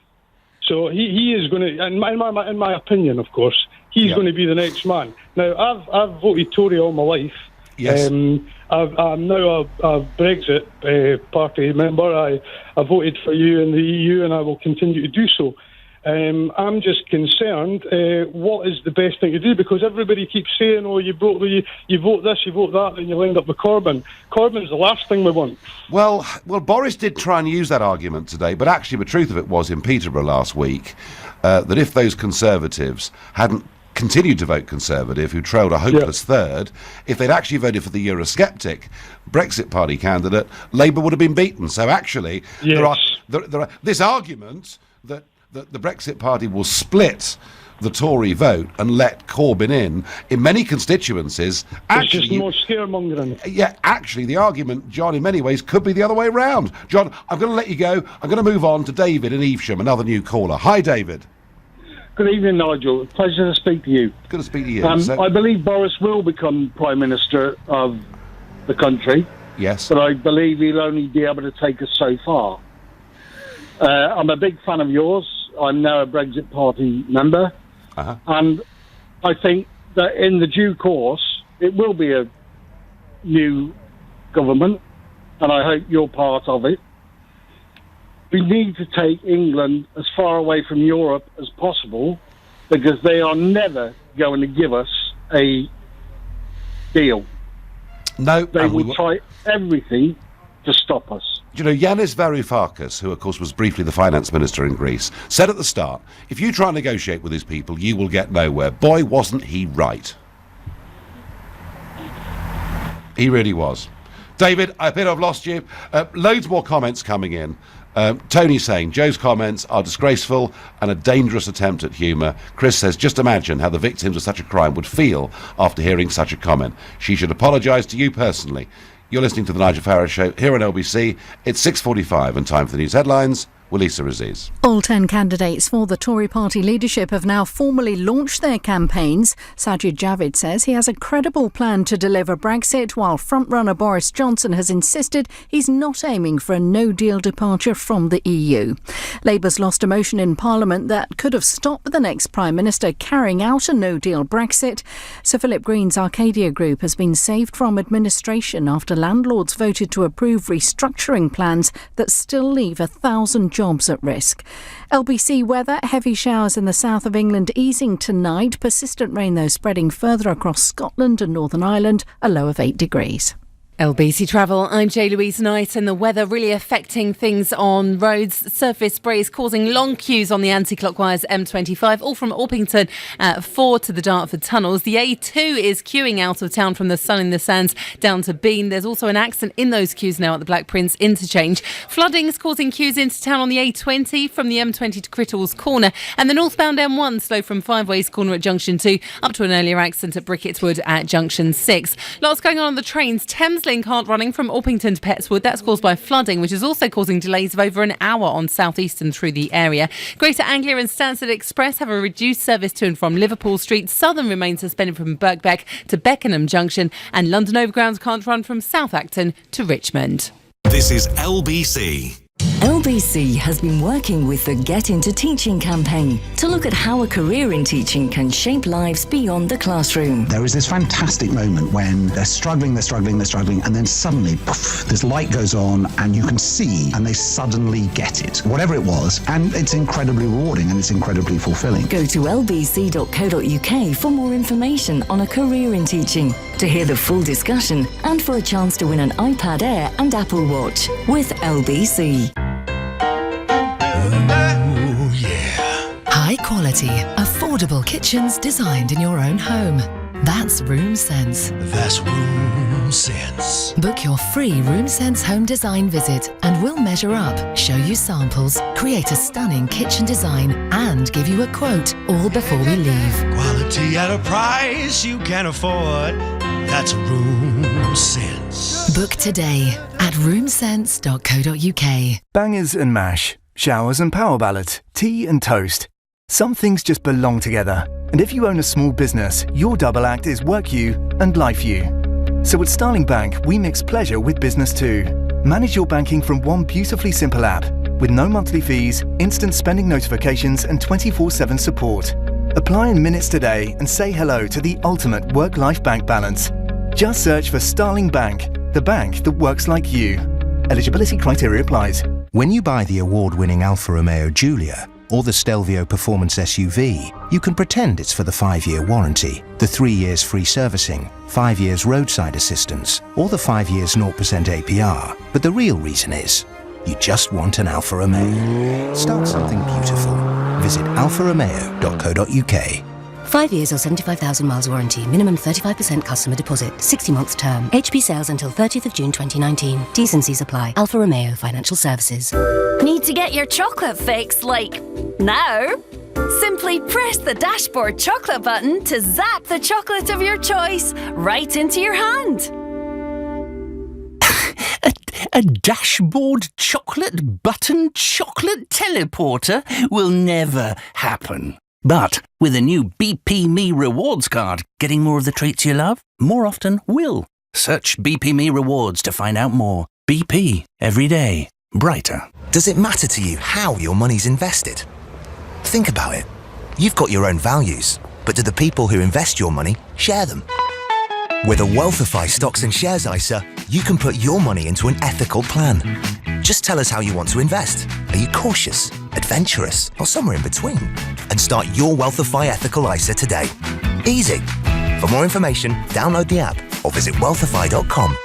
So he is going to, in my opinion, of course, he's going to be the next man. Now, I've voted Tory all my life. Yes. I'm now a Brexit party member. I voted for you in the EU, and I will continue to do so. I'm just concerned, what is the best thing to do? Because everybody keeps saying, oh, you vote this, you vote that, and you'll end up with Corbyn. Corbyn's the last thing we want. Well, Boris did try and use that argument today, but actually the truth of it was in Peterborough last week that if those Conservatives hadn't continued to vote Conservative, who trailed a hopeless third, if they'd actually voted for the Eurosceptic Brexit Party candidate, Labour would have been beaten. So actually, there are this argument that the Brexit Party will split the Tory vote and let Corbyn in many constituencies. Actually, it's just more scaremongering. Yeah, actually, the argument, John, in many ways, could be the other way round. John, I'm going to let you go. I'm going to move on to David in Evesham, another new caller. Hi, David. Good evening, Nigel. Pleasure to speak to you. Good to speak to you. I believe Boris will become Prime Minister of the country. Yes. But I believe he'll only be able to take us so far. I'm a big fan of yours. I'm now a Brexit Party member. And I think that in the due course, it will be a new government, and I hope you're part of it. We need to take England as far away from Europe as possible, because they are never going to give us a deal. No. They will try everything to stop us. You know, Yanis Varoufakis, who of course was briefly the finance minister in Greece, said at the start, if you try and negotiate with these people, you will get nowhere. Boy, wasn't he right. He really was. David, I think I've lost you. Loads more comments coming in. Tony saying, Joe's comments are disgraceful and a dangerous attempt at humour. Chris says, just imagine how the victims of such a crime would feel after hearing such a comment. She should apologise to you personally. You're listening to the Nigel Farage Show here on LBC. It's 6:45 and time for the news headlines. with Lisa Aziz. All 10 candidates for the Tory party leadership have now formally launched their campaigns. Sajid Javid says he has a credible plan to deliver Brexit, while frontrunner Boris Johnson has insisted he's not aiming for a no-deal departure from the EU. Labour's lost a motion in Parliament that could have stopped the next Prime Minister carrying out a no-deal Brexit. Sir Philip Green's Arcadia Group has been saved from administration after landlords voted to approve restructuring plans that still leave 1,000 jobs at risk. Lbc Weather, heavy showers in the south of England easing tonight. Persistent rain, though, spreading further across Scotland and Northern Ireland, a low of 8 degrees. LBC Travel, I'm Jay Louise Knight, and the weather really affecting things on roads. Surface sprays causing long queues on the anti-clockwise M25, all from Orpington forward to the Dartford tunnels. The A2 is queuing out of town from the Sun in the Sands down to Bean. There's also an accident in those queues now at the Black Prince interchange. Flooding is causing queues into town on the A20 from the M20 to Crittall's Corner, and the northbound M1 slow from Five Ways Corner at Junction 2 up to an earlier accident at Brickett Wood at Junction 6. Lots going on the trains. Thames Link aren't running from Orpington to Pettswood. That's caused by flooding, which is also causing delays of over an hour on South Eastern through the area. Greater Anglia and Stansted Express have a reduced service to and from Liverpool Street. Southern remains suspended from Birkbeck to Beckenham Junction, and London Overground can't run from South Acton to Richmond. This is LBC. LBC has been working with the Get Into Teaching campaign to look at how a career in teaching can shape lives beyond the classroom. There is this fantastic moment when they're struggling, and then suddenly, poof, this light goes on and you can see, and they suddenly get it, whatever it was, and it's incredibly rewarding and it's incredibly fulfilling. Go to lbc.co.uk for more information on a career in teaching, to hear the full discussion, and for a chance to win an iPad Air and Apple Watch with LBC. Oh, yeah. High quality, affordable kitchens designed in your own home. That's Room Sense. That's Room Sense. Book your free Room Sense home design visit and we'll measure up, show you samples, create a stunning kitchen design and give you a quote all before we leave. Quality at a price you can afford. That's Room Sense. Book today at roomsense.co.uk. Bangers and mash, showers and power ballads, tea and toast. Some things just belong together. And if you own a small business, your double act is work you and life you. So at Starling Bank, we mix pleasure with business too. Manage your banking from one beautifully simple app with no monthly fees, instant spending notifications and 24/7 support. Apply in minutes today and say hello to the ultimate work-life bank balance. Just search for Starling Bank, the bank that works like you. Eligibility criteria applies. When you buy the award-winning Alfa Romeo Giulia, or the Stelvio Performance SUV, you can pretend it's for the 5-year warranty, the 3 years free servicing, 5 years roadside assistance, or the 5 years 0% APR. But the real reason is, you just want an Alfa Romeo. Start something beautiful. Visit alfaromeo.co.uk. 5 years or 75,000 miles warranty. Minimum 35% customer deposit. 60 months term. HP sales until 30th of June 2019. T's and C's apply. Alfa Romeo Financial Services. Need to get your chocolate fix, like, now? Simply press the dashboard chocolate button to zap the chocolate of your choice right into your hand. A dashboard chocolate button chocolate teleporter will never happen. But with a new BP Me Rewards card, getting more of the treats you love more often will. Search BP Me Rewards to find out more. BP. Every day. Brighter. Does it matter to you how your money's invested? Think about it. You've got your own values, but do the people who invest your money share them? With a Wealthify Stocks and Shares ISA, you can put your money into an ethical plan. Just tell us how you want to invest. Are you cautious, adventurous, or somewhere in between? And start your Wealthify Ethical ISA today. Easy. For more information, download the app or visit wealthify.com.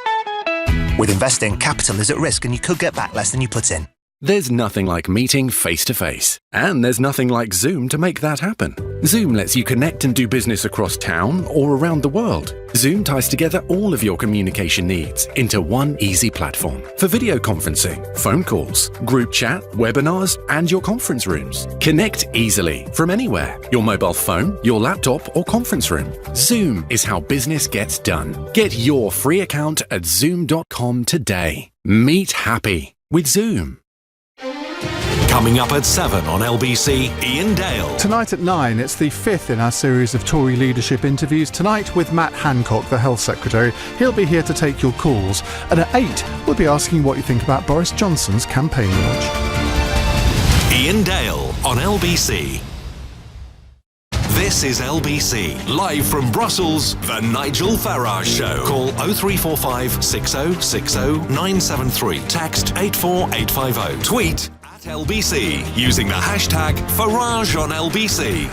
With investing, capital is at risk and you could get back less than you put in. There's nothing like meeting face-to-face. And there's nothing like Zoom to make that happen. Zoom lets you connect and do business across town or around the world. Zoom ties together all of your communication needs into one easy platform for video conferencing, phone calls, group chat, webinars, and your conference rooms. Connect easily from anywhere, your mobile phone, your laptop, or conference room. Zoom is how business gets done. Get your free account at zoom.com today. Meet happy with Zoom. Coming up at 7 on LBC, Ian Dale. Tonight at 9, it's the 5th in our series of Tory leadership interviews. Tonight with Matt Hancock, the Health Secretary. He'll be here to take your calls. And at 8, we'll be asking what you think about Boris Johnson's campaign launch. Ian Dale on LBC. This is LBC, live from Brussels, the Nigel Farage Show. Call 0345 6060 973. Text 84850. Tweet at LBC using the hashtag Farage on LBC.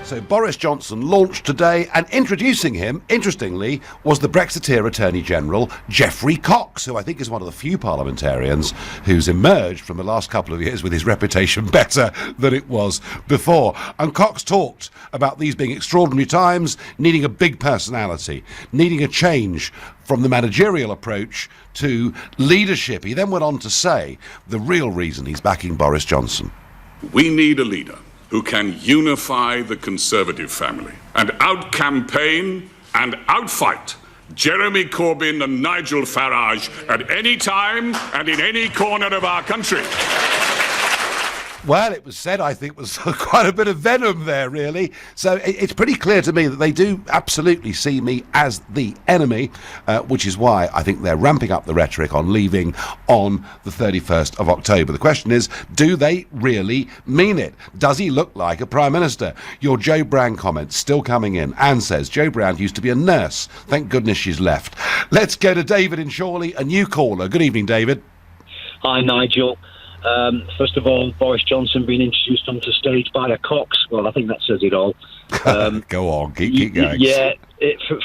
So Boris Johnson launched today, and introducing him, interestingly, was the Brexiteer Attorney-General, Geoffrey Cox, who I think is one of the few parliamentarians who's emerged from the last couple of years with his reputation better than it was before. And Cox talked about these being extraordinary times, needing a big personality, needing a change from the managerial approach to leadership. He then went on to say the real reason he's backing Boris Johnson. We need a leader who can unify the Conservative family and out-campaign and out-fight Jeremy Corbyn and Nigel Farage at any time and in any corner of our country. Well, it was said, I think, was quite a bit of venom there, really. So it's pretty clear to me that they do absolutely see me as the enemy, which is why I think they're ramping up the rhetoric on leaving on the 31st of October. The question is, do they really mean it? Does he look like a Prime Minister? Your Joe Brand comments still coming in. Anne says, Joe Brand used to be a nurse. Thank goodness she's left. Let's go to David in Chorley, a new caller. Good evening, David. Hi, Nigel. First of all, Boris Johnson being introduced onto stage by a Cox. Well, I think that says it all. Go on, keep going. Yeah,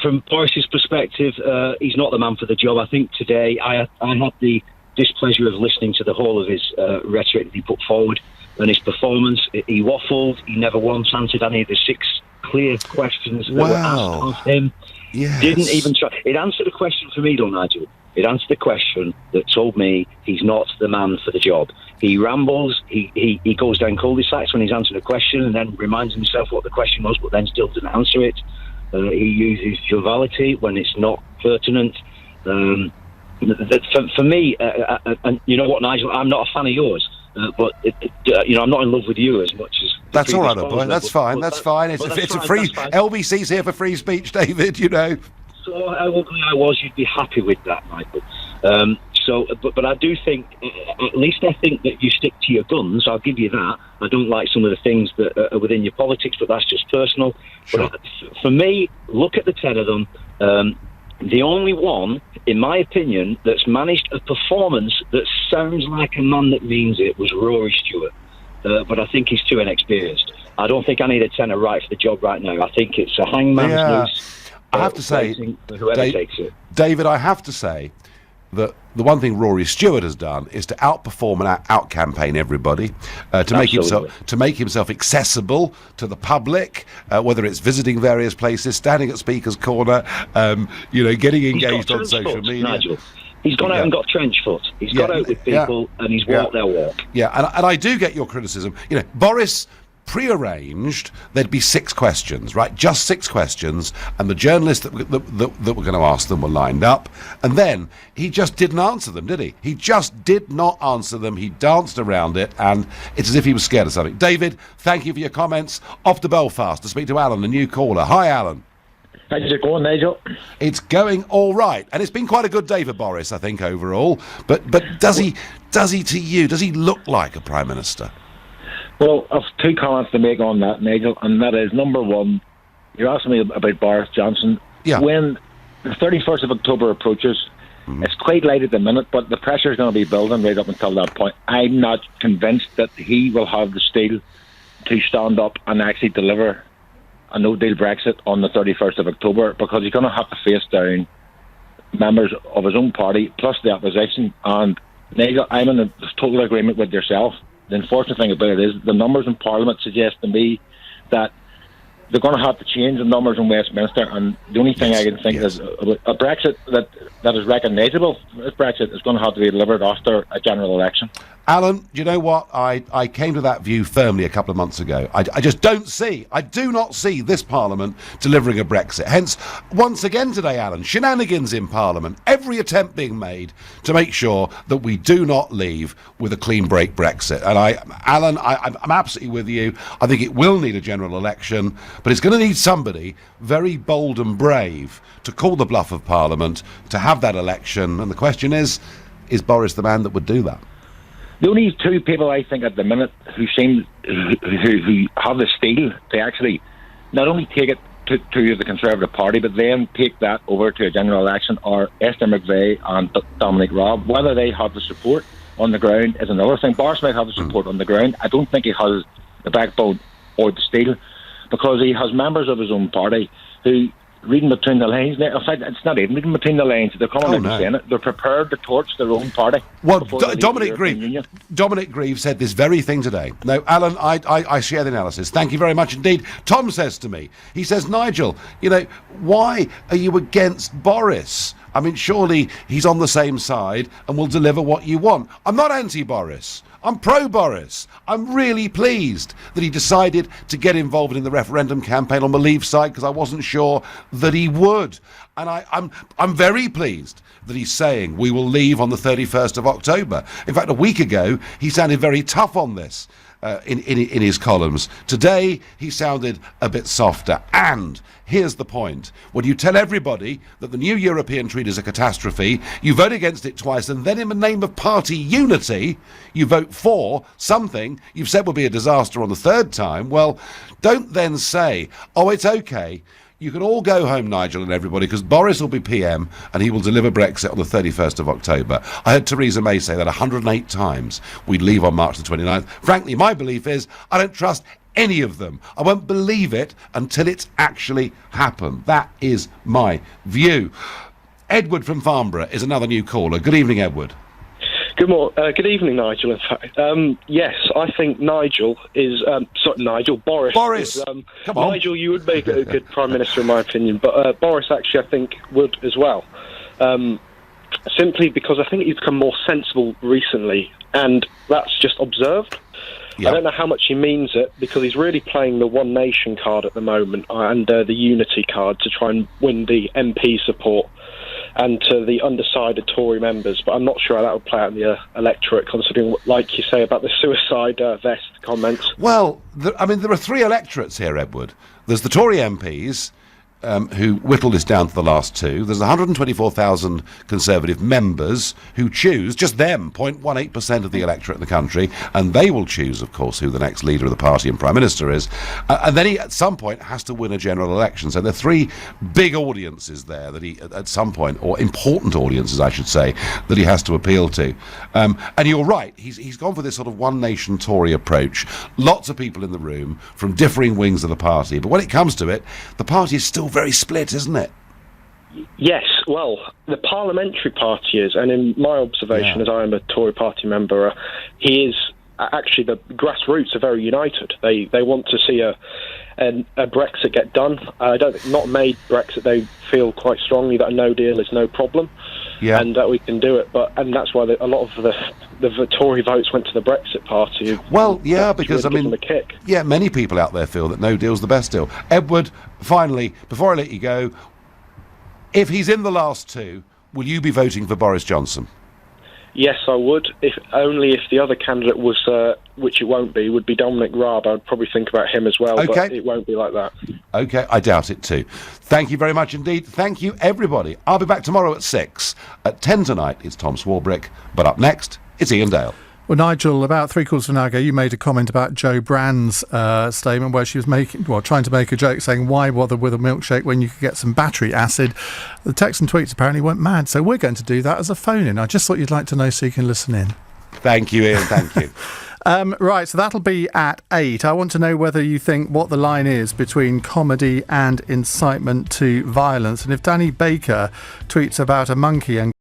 from Boris's perspective, he's not the man for the job. I think today I had the displeasure of listening to the whole of his rhetoric that he put forward and his performance. He waffled. He never once answered any of the 6 clear questions that were asked of him. Yes. Didn't even try. It answered a question for me, though, Nigel. It answered a question that told me he's not the man for the job. He rambles, he goes down cul-de-sacs when he's answering a question and then reminds himself what the question was, but then still doesn't answer it. He uses joviality when it's not pertinent. For me, and you know what, Nigel, I'm not a fan of yours, but I'm not in love with you as much as... That's all right, boy. That's fine. That's fine. It's a free... LBC's here for free speech, David, you know. So how ugly I was, you'd be happy with that, Michael. But I do think, at least I think that you stick to your guns. I'll give you that. I don't like some of the things that are within your politics, but that's just personal. Sure. But for me, look at the 10 of them. The only one, in my opinion, that's managed a performance that sounds like a man that means it was Rory Stewart. but I think he's too inexperienced. I don't think any of the 10 are right for the job right now. I think it's a hangman's noose. I have to say, whoever takes it. David, I have to say that the one thing Rory Stewart has done is to outperform and out-campaign everybody, to make himself accessible to the public, whether it's visiting various places, standing at Speaker's Corner, getting engaged on social media. Nigel. He's gone out and got trench foot. He's got out with people and he's walked their walk. Yeah, and I do get your criticism. Boris pre-arranged there'd be 6 questions, right? Just 6 questions, and the journalists that were going to ask them were lined up, and then he just didn't answer them, did he? He just did not answer them. He danced around it, and it's as if he was scared of something. David, thank you for your comments. Off to Belfast to speak to Alan, the new caller. Hi, Alan. How's it going, Nigel? It's going all right, and it's been quite a good day for Boris, I think, overall. But does he to you? Does he look like a Prime Minister? Well, I've 2 comments to make on that, Nigel, and that is, number one, you're asking me about Boris Johnson. Yeah. When the 31st of October approaches, it's quite late at the minute, but the pressure is going to be building right up until that point. I'm not convinced that he will have the steel to stand up and actually deliver a no-deal Brexit on the 31st of October, because he's going to have to face down members of his own party, plus the opposition. And, Nigel, I'm in total agreement with yourself. The unfortunate thing about it is the numbers in Parliament suggest to me that they're going to have to change the numbers in Westminster, and the only thing I can think is a Brexit that is recognisable. This Brexit is going to have to be delivered after a general election. Alan, you know what? I came to that view firmly a couple of months ago. I do not see this Parliament delivering a Brexit. Hence, once again today, Alan, shenanigans in Parliament. Every attempt being made to make sure that we do not leave with a clean break Brexit. And Alan, I'm absolutely with you. I think it will need a general election, but it's going to need somebody very bold and brave to call the bluff of Parliament, to have that election. And the question is Boris the man that would do that? The only 2 people I think at the minute who have the steel to actually not only take it to the Conservative Party, but then take that over to a general election are Esther McVeigh and Dominic Raab. Whether they have the support on the ground is another thing. Boris might have the support on the ground. I don't think he has the backbone or the steel, because he has members of his own party who, reading between the lines, in fact, it's not even reading between the lines, they're coming out and saying it, they're prepared to torch their own party. Well, Dominic Grieve said this very thing today. No, Alan, I share the analysis. Thank you very much indeed. Tom says to me, he says, Nigel, why are you against Boris? I mean, surely he's on the same side and will deliver what you want. I'm not anti-Boris. I'm pro-Boris. I'm really pleased that he decided to get involved in the referendum campaign on the Leave side, because I wasn't sure that he would. And I'm very pleased that he's saying we will leave on the 31st of October. In fact, a week ago, he sounded very tough on this in his columns. Today, he sounded a bit softer. And here's the point. When you tell everybody that the new European treaty is a catastrophe, you vote against it twice, and then in the name of party unity, you vote for something you've said will be a disaster on the 3rd time, well, don't then say, oh, it's okay. You can all go home, Nigel and everybody, because Boris will be PM and he will deliver Brexit on the 31st of October. I heard Theresa May say that 108 times we'd leave on March the 29th. Frankly, my belief is I don't trust any of them. I won't believe it until it's actually happened. That is my view. Edward from Farnborough is another new caller. Good evening, Edward. Good evening, Nigel. In fact, yes, I think Boris. Boris, come on. Nigel, you would make a good Prime Minister, in my opinion, but Boris actually, I think, would as well. Simply because I think he's become more sensible recently, and that's just observed. Yep. I don't know how much he means it, because he's really playing the One Nation card at the moment and the Unity card to try and win the MP support and to the undecided Tory members. But I'm not sure how that would play out in the electorate, considering, like you say, about the suicide vest comments. Well, there are 3 electorates here, Edward. There's the Tory MPs, who whittled this down to the last two. There's 124,000 Conservative members who choose, just them, 0.18% of the electorate in the country, and they will choose, of course, who the next leader of the party and Prime Minister is. And then he, at some point, has to win a general election. So there are three big audiences there that he, at some point, or important audiences, I should say, that he has to appeal to. And you're right, he's gone for this sort of one-nation Tory approach. Lots of people in the room from differing wings of the party. But when it comes to it, the party is still very split, isn't it? Yes, well, the parliamentary party is, and in my observation, as I am a Tory party member, he is actually, the grassroots are very united. They want to see a Brexit get done. I don't think, not made Brexit. They feel quite strongly that a no deal is no problem, and that we can do it. And that's why a lot of the Tory votes went to the Brexit party. Well, yeah, because really I mean, a kick. Yeah, many people out there feel that no deal's the best deal. Edward, finally, before I let you go, if he's in the last two, will you be voting for Boris Johnson? Yes, I would. If the other candidate was, which it won't be, would be Dominic Raab. I'd probably think about him as well, but it won't be like that. OK, I doubt it too. Thank you very much indeed. Thank you, everybody. I'll be back tomorrow at 6. At 10 tonight, it's Tom Swarbrick. But up next, it's Ian Dale. Well, Nigel, about 3 quarters of an hour ago, you made a comment about Jo Brand's statement where she was trying to make a joke saying, why bother with a milkshake when you could get some battery acid? The texts and tweets apparently went mad, so we're going to do that as a phone-in. I just thought you'd like to know so you can listen in. Thank you, Ian, thank you. Right, so that'll be at 8. I want to know whether you think what the line is between comedy and incitement to violence. And if Danny Baker tweets about a monkey and